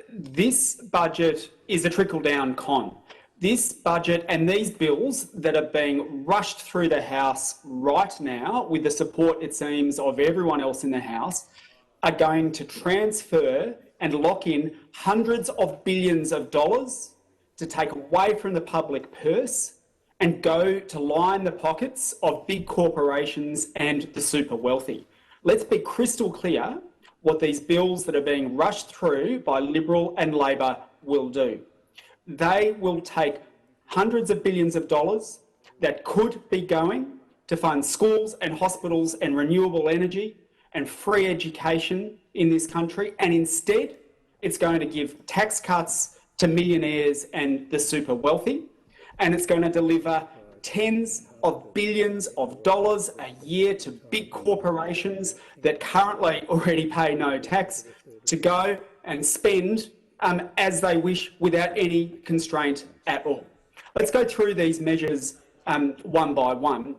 This budget is a trickle-down con. This budget and these bills that are being rushed through the House right now, with the support, it seems, of everyone else in the House, are going to transfer and lock in hundreds of billions of dollars to take away from the public purse and go to line the pockets of big corporations and the super wealthy. Let's be crystal clear what these bills that are being rushed through by Liberal and Labor will do. They will take hundreds of billions of dollars that could be going to fund schools and hospitals and renewable energy and free education in this country, and instead it's going to give tax cuts to millionaires and the super wealthy, and it's going to deliver tens of billions of dollars a year to big corporations that currently already pay no tax to go and spend as they wish without any constraint at all. Let's go through these measures one by one.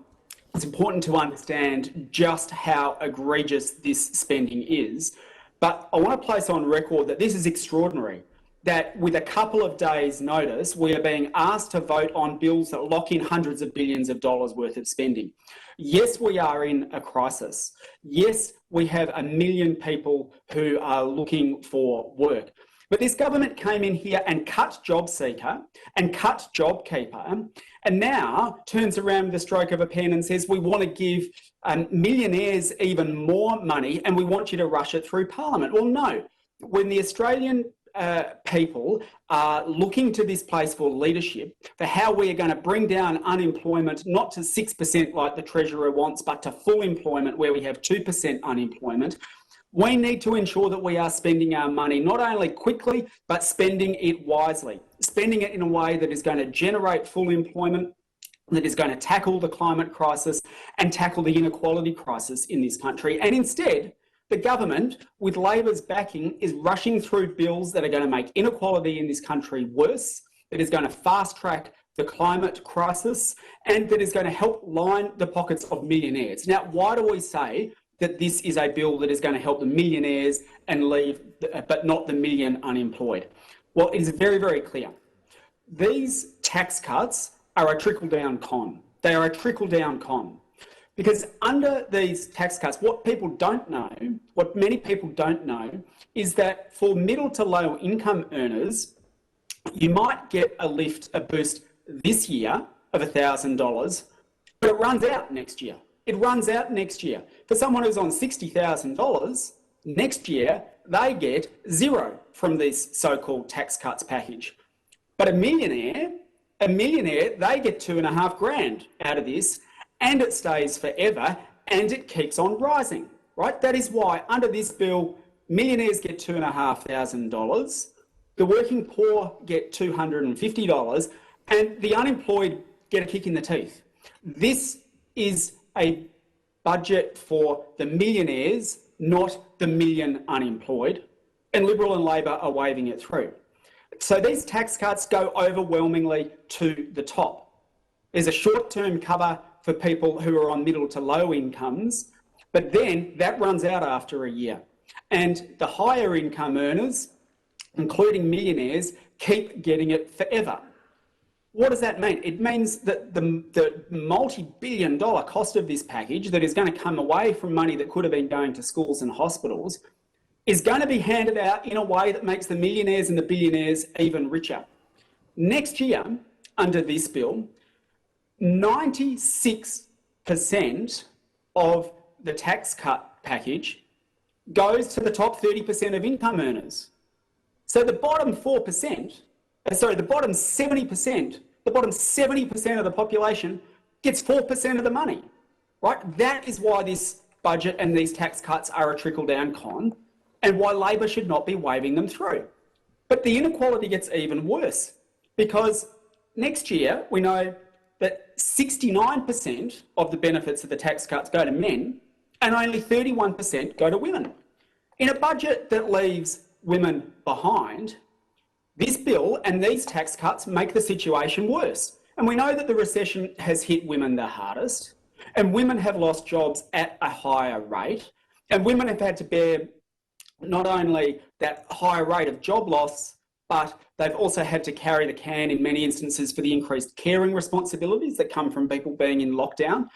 It's important to understand just how egregious this spending is, but I want to place on record that this is extraordinary, that with a couple of days' notice, we are being asked to vote on bills that lock in hundreds of billions of dollars worth of spending. Yes, we are in a crisis. Yes, we have 1 million people who are looking for work. But this government came in here and cut JobSeeker and cut JobKeeper, and now turns around with the stroke of a pen and says, we want to give millionaires even more money and we want you to rush it through Parliament. Well, no. When the Australian people are looking to this place for leadership, for how we are going to bring down unemployment, not to 6% like the Treasurer wants, but to full employment where we have 2% unemployment, we need to ensure that we are spending our money not only quickly, but spending it wisely, spending it in a way that is going to generate full employment, that is going to tackle the climate crisis and tackle the inequality crisis in this country. And instead, the government, with Labor's backing, is rushing through bills that are going to make inequality in this country worse, that is going to fast-track the climate crisis, and that is going to help line the pockets of millionaires. Now, why do we say that this is a bill that is going to help the millionaires and leave, but not the million unemployed? Well, it is very, very clear. These tax cuts are a trickle-down con. They are a trickle-down con. Because under these tax cuts, what people don't know, what many people don't know, is that for middle to low income earners, you might get a lift, a boost this year of $1,000, but it runs out next year. It runs out next year. For someone who's on $60,000, next year, they get zero from this so-called tax cuts package. But a millionaire, they get $2.5 grand out of this, and it stays forever, and it keeps on rising, right? That is why under this bill, millionaires get $2,500, the working poor get $250, and the unemployed get a kick in the teeth. This is a budget for the millionaires, not the million unemployed, and Liberal and Labor are waving it through. So these tax cuts go overwhelmingly to the top. There's a short-term cover for people who are on middle to low incomes, but then that runs out after a year. And the higher income earners, including millionaires, keep getting it forever. What does that mean? It means that the multi-billion dollar cost of this package that is going to come away from money that could have been going to schools and hospitals is going to be handed out in a way that makes the millionaires and the billionaires even richer. Next year, under this bill, 96% of the tax cut package goes to the top 30% of income earners. So the bottom 4%, the bottom 70%, the bottom 70% of the population gets 4% of the money, right? That is why this budget and these tax cuts are a trickle-down con, and why Labor should not be waving them through. But the inequality gets even worse, because next year we know that 69% of the benefits of the tax cuts go to men and only 31% go to women. In a budget that leaves women behind, this bill and these tax cuts make the situation worse. And we know that the recession has hit women the hardest, and women have lost jobs at a higher rate, and women have had to bear not only that higher rate of job loss, but they've also had to carry the can in many instances for the increased caring responsibilities that come from people being in lockdown.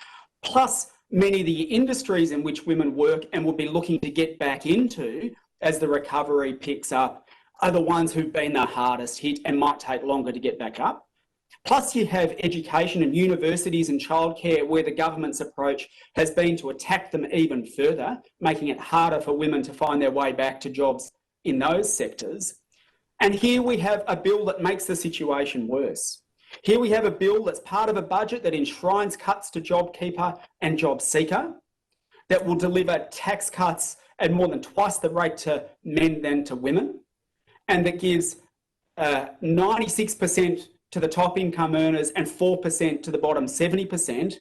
Plus, many of the industries in which women work and will be looking to get back into as the recovery picks up are the ones who've been the hardest hit and might take longer to get back up. Plus, you have education and universities and childcare where the government's approach has been to attack them even further, making it harder for women to find their way back to jobs in those sectors. And here we have a bill that makes the situation worse. Here we have a bill that's part of a budget that enshrines cuts to JobKeeper and JobSeeker, that will deliver tax cuts at more than twice the rate to men than to women, and that gives 96% to the top income earners and 4% to the bottom 70%.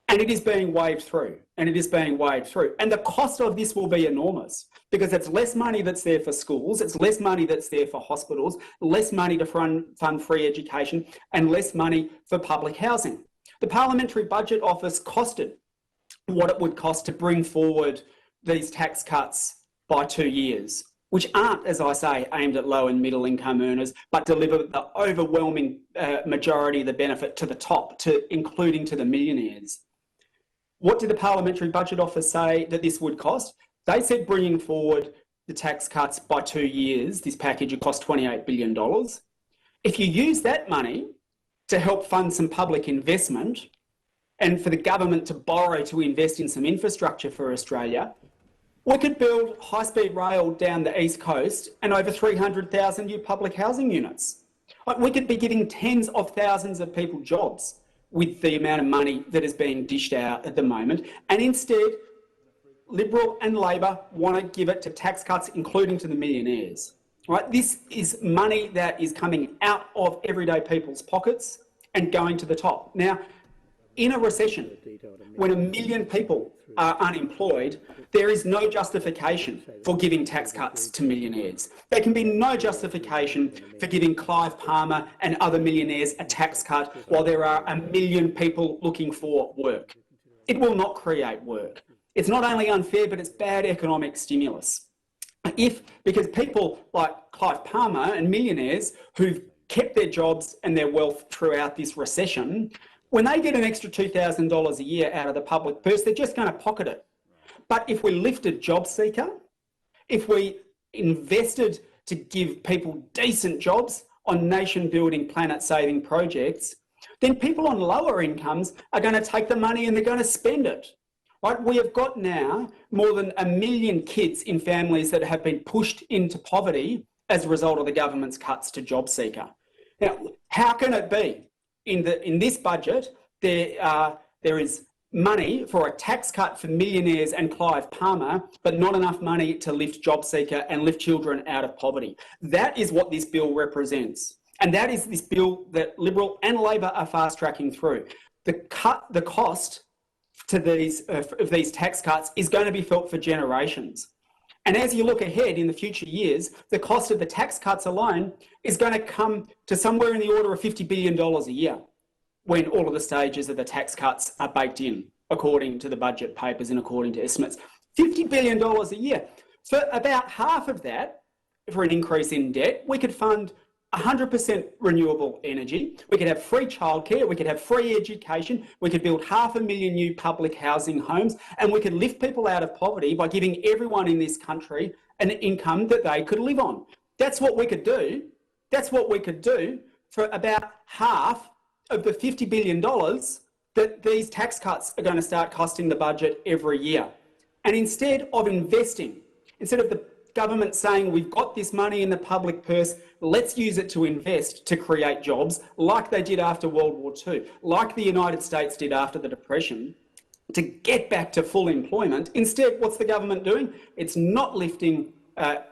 And it is being waved through, and it is being waved through. And the cost of this will be enormous because it's less money that's there for schools, it's less money that's there for hospitals, less money to fund free education, and less money for public housing. The Parliamentary Budget Office costed what it would cost to bring forward these tax cuts by 2 years, which aren't, as I say, aimed at low and middle income earners, but deliver the overwhelming majority of the benefit to the top, including to the millionaires. What did the Parliamentary Budget Office say that this would cost? They said bringing forward the tax cuts by 2 years, this package would cost $28 billion. If you use that money to help fund some public investment and for the government to borrow to invest in some infrastructure for Australia, we could build high-speed rail down the East Coast and over 300,000 new public housing units. We could be giving tens of thousands of people jobs with the amount of money that is being dished out at the moment. And instead, Liberal and Labor want to give it to tax cuts, including to the millionaires. Right? This is money that is coming out of everyday people's pockets and going to the top. Now, in a recession, when 1 million people are unemployed, there is no justification for giving tax cuts to millionaires. There can be no justification for giving Clive Palmer and other millionaires a tax cut while there are 1 million people looking for work. It will not create work. It's not only unfair, but it's bad economic stimulus. Because people like Clive Palmer and millionaires who've kept their jobs and their wealth throughout this recession, when they get an extra $2,000 a year out of the public purse, they're just going to pocket it. But if we lifted JobSeeker, if we invested to give people decent jobs on nation-building, planet-saving projects, then people on lower incomes are going to take the money and they're going to spend it. Right? We have got now more than 1 million kids in families that have been pushed into poverty as a result of the government's cuts to JobSeeker. Now, how can it be in this budget there is money for a tax cut for millionaires and Clive Palmer, but not enough money to lift JobSeeker and lift children out of poverty? That is what this bill represents. And that is this bill that Liberal and Labor are fast-tracking through. The cost to these tax cuts is going to be felt for generations. And as you look ahead in the future years, the cost of the tax cuts alone is going to come to somewhere in the order of $50 billion a year when all of the stages of the tax cuts are baked in, according to the budget papers and according to estimates. $50 billion a year. For about half of that, for an increase in debt, we could fund 100% renewable energy, we could have free childcare, we could have free education, we could build 500,000 new public housing homes, and we could lift people out of poverty by giving everyone in this country an income that they could live on. That's what we could do. That's what we could do for about half of the $50 billion that these tax cuts are going to start costing the budget every year. And instead of investing, instead of the government saying we've got this money in the public purse, let's use it to invest to create jobs like they did after World War II, like the United States did after the Depression, to get back to full employment. Instead, what's the government doing? It's not lifting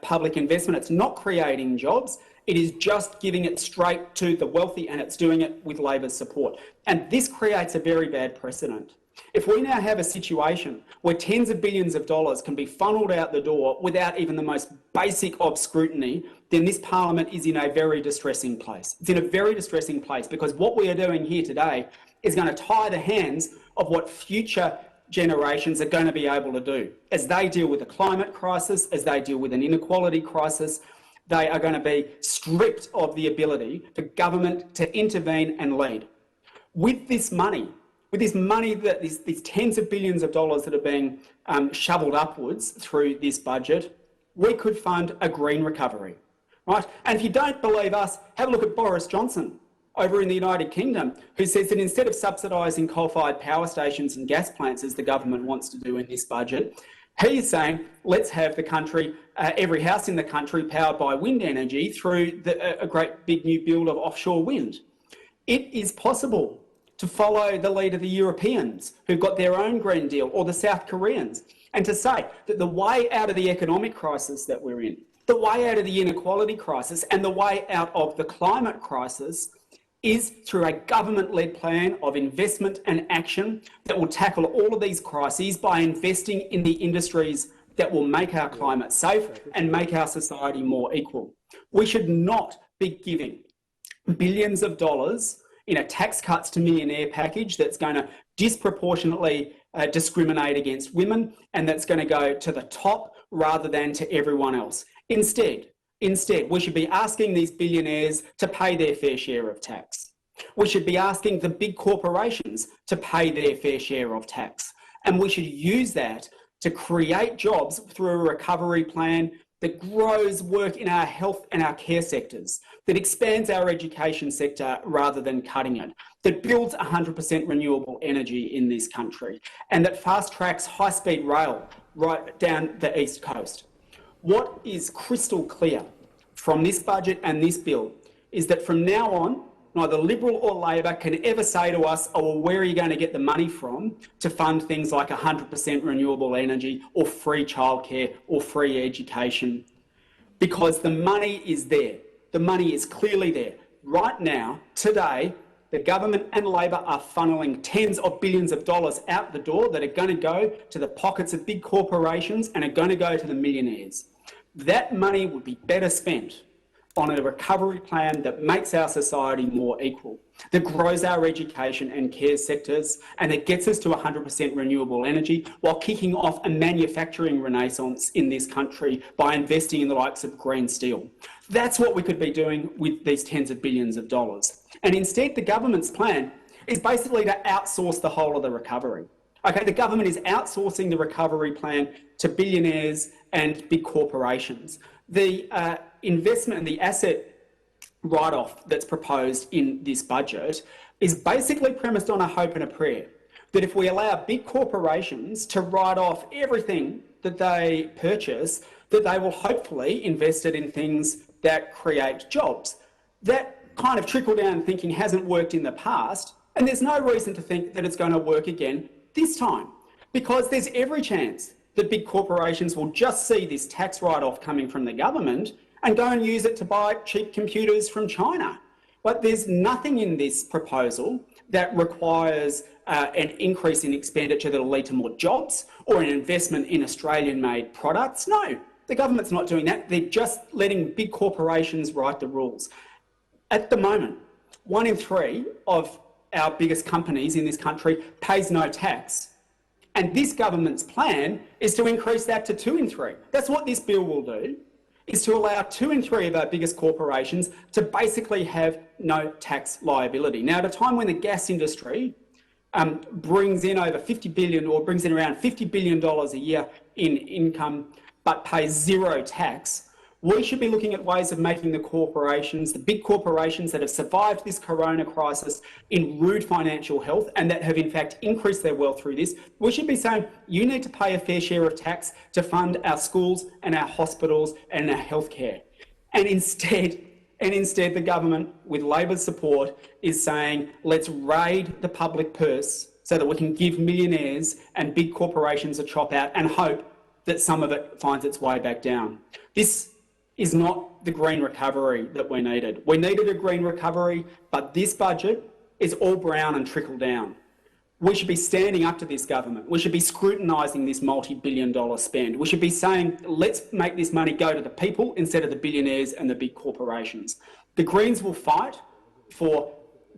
public investment, it's not creating jobs, it is just giving it straight to the wealthy, and it's doing it with Labor's support. And this creates a very bad precedent. If we now have a situation where tens of billions of dollars can be funneled out the door without even the most basic of scrutiny, then this parliament is in a very distressing place. It's in a very distressing place because what we are doing here today is going to tie the hands of what future generations are going to be able to do. As they deal with the climate crisis, as they deal with an inequality crisis, they are going to be stripped of the ability for government to intervene and lead. With this money, that these tens of billions of dollars that are being shoveled upwards through this budget, we could fund a green recovery, right? And if you don't believe us, have a look at Boris Johnson over in the United Kingdom, who says that instead of subsidising coal-fired power stations and gas plants, as the government wants to do in this budget, he is saying, let's have the country, every house in the country powered by wind energy through a great big new build of offshore wind. It is possible to follow the lead of the Europeans who've got their own Green Deal, or the South Koreans, and to say that the way out of the economic crisis that we're in, the way out of the inequality crisis, and the way out of the climate crisis is through a government-led plan of investment and action that will tackle all of these crises by investing in the industries that will make our climate safe and make our society more equal. We should not be giving billions of dollars in a tax cuts to millionaire package that's going to disproportionately discriminate against women, and that's going to go to the top rather than to everyone else. Instead, we should be asking these billionaires to pay their fair share of tax. We should be asking the big corporations to pay their fair share of tax. And we should use that to create jobs through a recovery plan that grows work in our health and our care sectors, that expands our education sector rather than cutting it, that builds 100% renewable energy in this country, and that fast tracks high-speed rail right down the East Coast. What is crystal clear from this budget and this bill is that from now on, neither Liberal or Labor can ever say to us, oh, well, where are you going to get the money from to fund things like 100% renewable energy or free childcare or free education? Because the money is there. The money is clearly there. Right now, today, the government and Labor are funneling tens of billions of dollars out the door that are going to go to the pockets of big corporations and are going to go to the millionaires. That money would be better spent on a recovery plan that makes our society more equal, that grows our education and care sectors, and that gets us to 100% renewable energy while kicking off a manufacturing renaissance in this country by investing in the likes of green steel. That's what we could be doing with these tens of billions of dollars. And instead, the government's plan is basically to outsource the whole of the recovery. Okay, the government is outsourcing the recovery plan to billionaires and big corporations. The investment and the asset write-off that's proposed in this budget is basically premised on a hope and a prayer that if we allow big corporations to write off everything that they purchase, that they will hopefully invest it in things that create jobs. That kind of trickle-down thinking hasn't worked in the past, and there's no reason to think that it's going to work again this time, because there's every chance that big corporations will just see this tax write-off coming from the government and go and use it to buy cheap computers from China. But there's nothing in this proposal that requires an increase in expenditure that will lead to more jobs or an investment in Australian-made products. No, the government's not doing that. They're just letting big corporations write the rules. At the moment, 1 in 3 of our biggest companies in this country pays no tax. And this government's plan is to increase that to 2 in 3. That's what this bill will do, is to allow 2 in 3 of our biggest corporations to basically have no tax liability. Now, at a time when the gas industry brings in over 50 billion or brings in around $50 billion a year in income, but pays zero tax, we should be looking at ways of making the corporations, the big corporations that have survived this corona crisis in rude financial health and that have in fact increased their wealth through this, we should be saying you need to pay a fair share of tax to fund our schools and our hospitals and our healthcare. And instead the government, with Labor's support, is saying let's raid the public purse so that we can give millionaires and big corporations a chop out and hope that some of it finds its way back down. This is not the green recovery that we needed. We needed a green recovery, but this budget is all brown and trickle down. We should be standing up to this government. We should be scrutinising this multi-billion-dollar spend. We should be saying, let's make this money go to the people instead of the billionaires and the big corporations. The Greens will fight for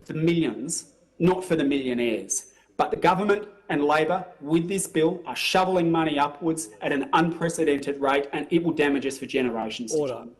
the millions, not for the millionaires. But the government and Labor, with this bill, are shoveling money upwards at an unprecedented rate, and it will damage us for generations to come.